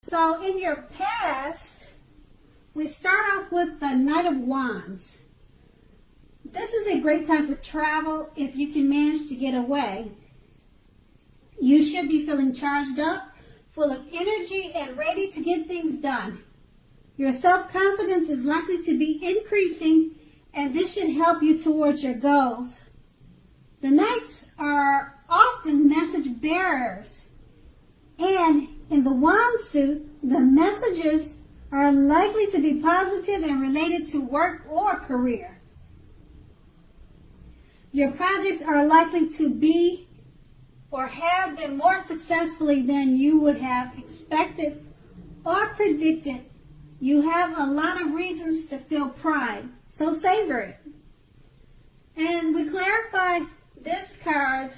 So in your past, we start off with the Knight of Wands. This is a great time for travel if you can manage to get away. You should be feeling charged up, full of energy, and ready to get things done. Your self-confidence is likely to be increasing, and this should help you towards your goals. The Knights are often message bearers, and in the Wand suit, the messages are likely to be positive and related to work or career. Your projects are likely to be or have been more successfully than you would have expected or predicted. You have a lot of reasons to feel pride, so savor it. And we clarify this card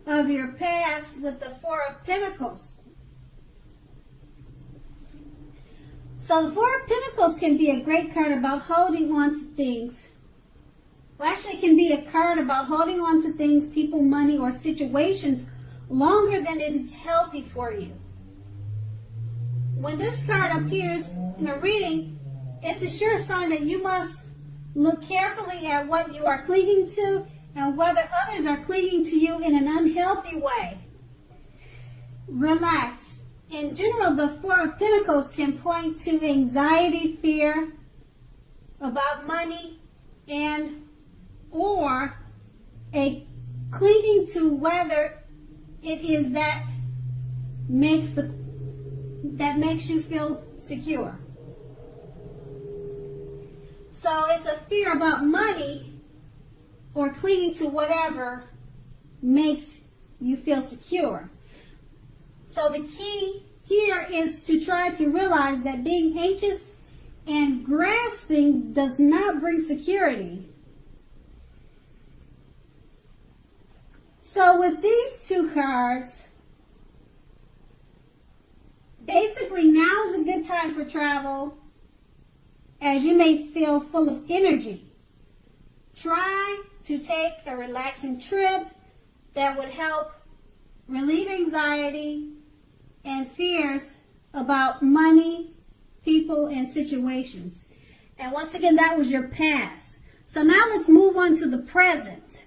of your past with the Four of Pentacles. So the Four of Pentacles can be a great card about holding on to things. Well, actually, it can be a card about holding on to things, people, money, or situations longer than it is healthy for you. When this card appears in a reading, it's a sure sign that you must look carefully at what you are clinging to and whether others are clinging to you in an unhealthy way. Relax. In general, the Four of Pentacles can point to anxiety, fear about money, and or a clinging to whether it is that makes you feel secure. So it's a fear about money or clinging to whatever makes you feel secure. So the key here is to try to realize that being anxious and grasping does not bring security. So with these two cards, basically now is a good time for travel, as you may feel full of energy. Try to take a relaxing trip that would help relieve anxiety and fears about money, people, and situations. And once again, that was your past. So now let's move on to the present.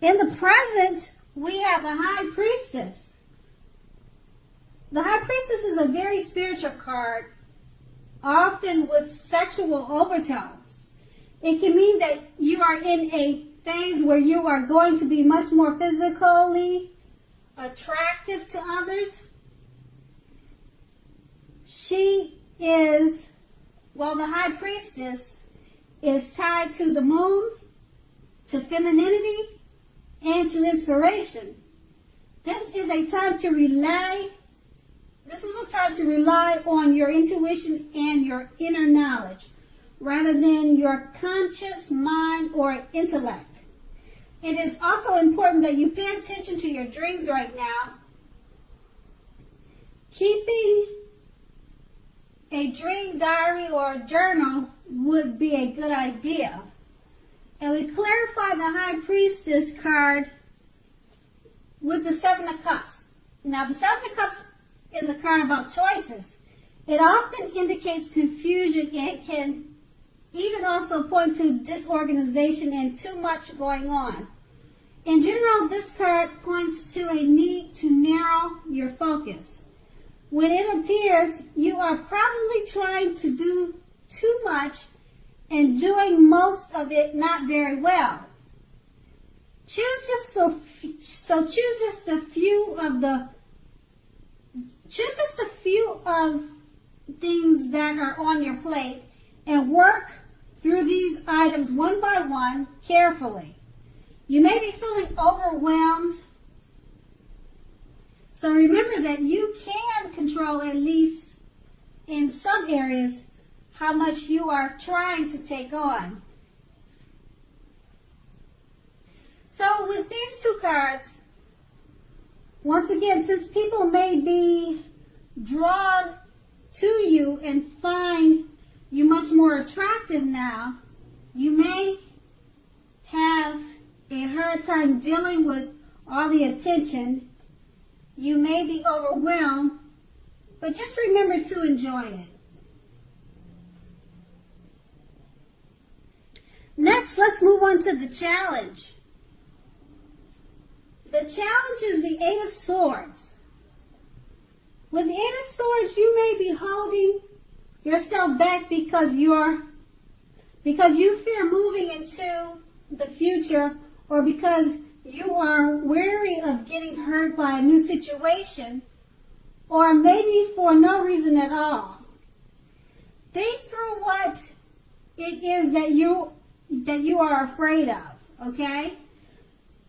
In the present, we have a High Priestess. The High Priestess is a very spiritual card, often with sexual overtones. It can mean that you are in a phase where you are going to be much more physically attractive to others. The High Priestess is tied to the moon, to femininity, and to inspiration. This is a time to rely on your intuition and your inner knowledge rather than your conscious mind or intellect. It is also important that you pay attention to your dreams right now. Keeping a dream diary or journal would be a good idea. And we clarify the High Priestess card with the Seven of Cups. Now, the Seven of Cups is a card about choices. It often indicates confusion and can even also point to disorganization and too much going on. In general, this card points to a need to narrow your focus. When it appears, you are probably trying to do too much and doing most of it not very well. Choose just a few of things that are on your plate and work through these items one by one carefully. You may be feeling overwhelmed, so remember that you can control, at least in some areas, how much you are trying to take on. So with these two cards, once again, since people may be drawn to you and find you much more attractive now, you may have a hard time dealing with all the attention you may be overwhelmed, but just remember to enjoy it. Next, let's move on to the challenge. The challenge is the Eight of Swords. With the Eight of Swords, you may be holding yourself back because you fear moving into the future, or because you are wary of getting hurt by a new situation, or maybe for no reason at all. Think through what it is that you are afraid of, okay?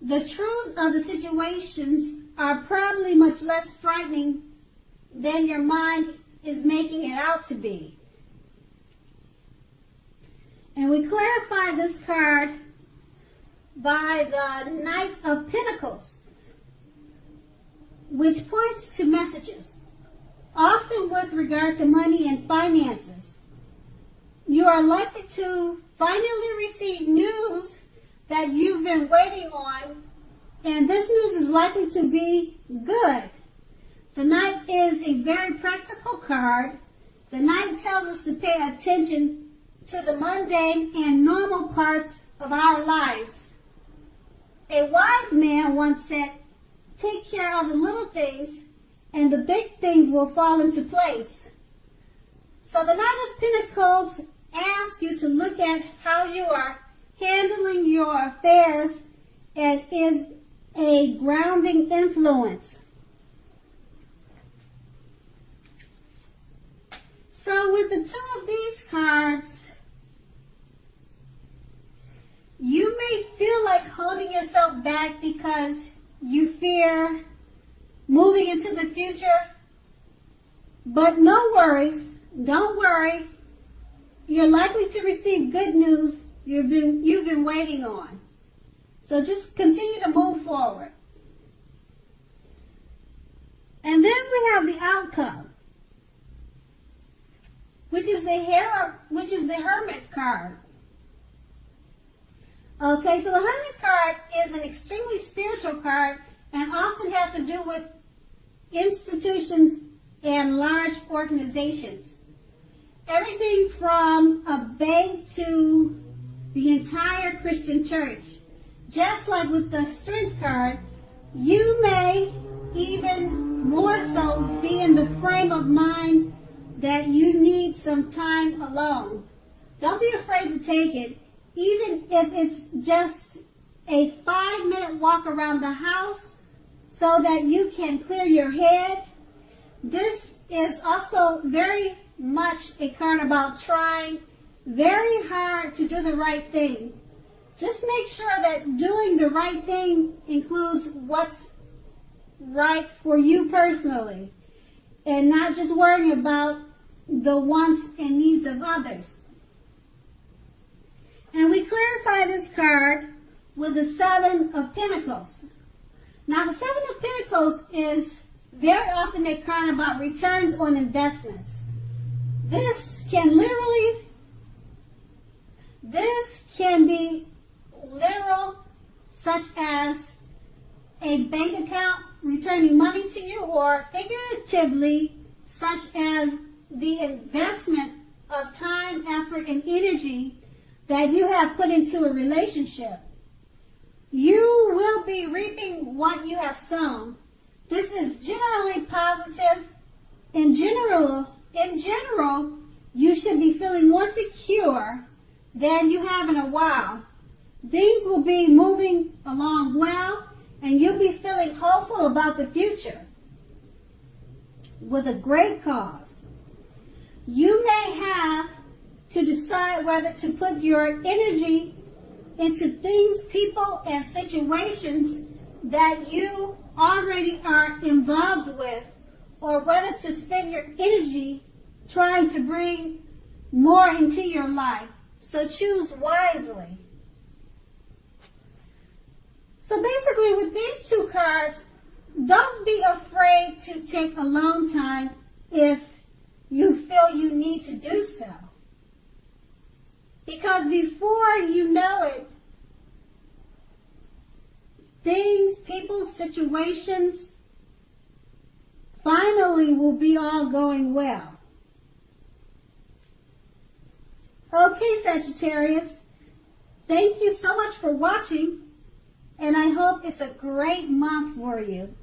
The truth of the situations are probably much less frightening than your mind is making it out to be. And we clarify this card by the Knight of Pentacles, which points to messages, often with regard to money and finances. You are likely to finally receive news that you've been waiting on, and this news is likely to be good. The Knight is a very practical card. The Knight tells us to pay attention to the mundane and normal parts of our lives. A wise man once said, take care of the little things and the big things will fall into place. So the Knight of Pentacles asks you to look at how you are handling your affairs and is a grounding influence. So with the two of these cards, you may feel like holding yourself back because you fear moving into the future. But no worries, don't worry. You're likely to receive good news you've been waiting on. So just continue to move forward. And then we have the outcome, which is the Hermit card. Okay, so the Hermit card is an extremely spiritual card and often has to do with institutions and large organizations. Everything from a bank to the entire Christian church. Just like with the Strength card, you may even more so be in the frame of mind that you need some time alone. Don't be afraid to take it, even if it's just a 5-minute walk around the house so that you can clear your head. This is also very much a card about trying very hard to do the right thing. Just make sure that doing the right thing includes what's right for you personally, and not just worrying about the wants and needs of others. And we clarify this card with the Seven of Pentacles. Now the Seven of Pentacles is very often a card about returns on investments. This can be literal, such as a bank account returning money to you, or figuratively, such as the investment of time, effort, and energy that you have put into a relationship. You will be reaping what you have sown. This is generally positive. In general, you should be feeling more secure than you have in a while. Things will be moving along well, and you'll be feeling hopeful about the future with a great cause. You may have to decide whether to put your energy into things, people, and situations that you already are involved with, or whether to spend your energy trying to bring more into your life. So choose wisely. So basically with these two cards, don't be afraid to take a long time if you feel you need to do so. Because before you know it, things, people, situations family will be all going well. Okay, Sagittarius, thank you so much for watching, and I hope it's a great month for you.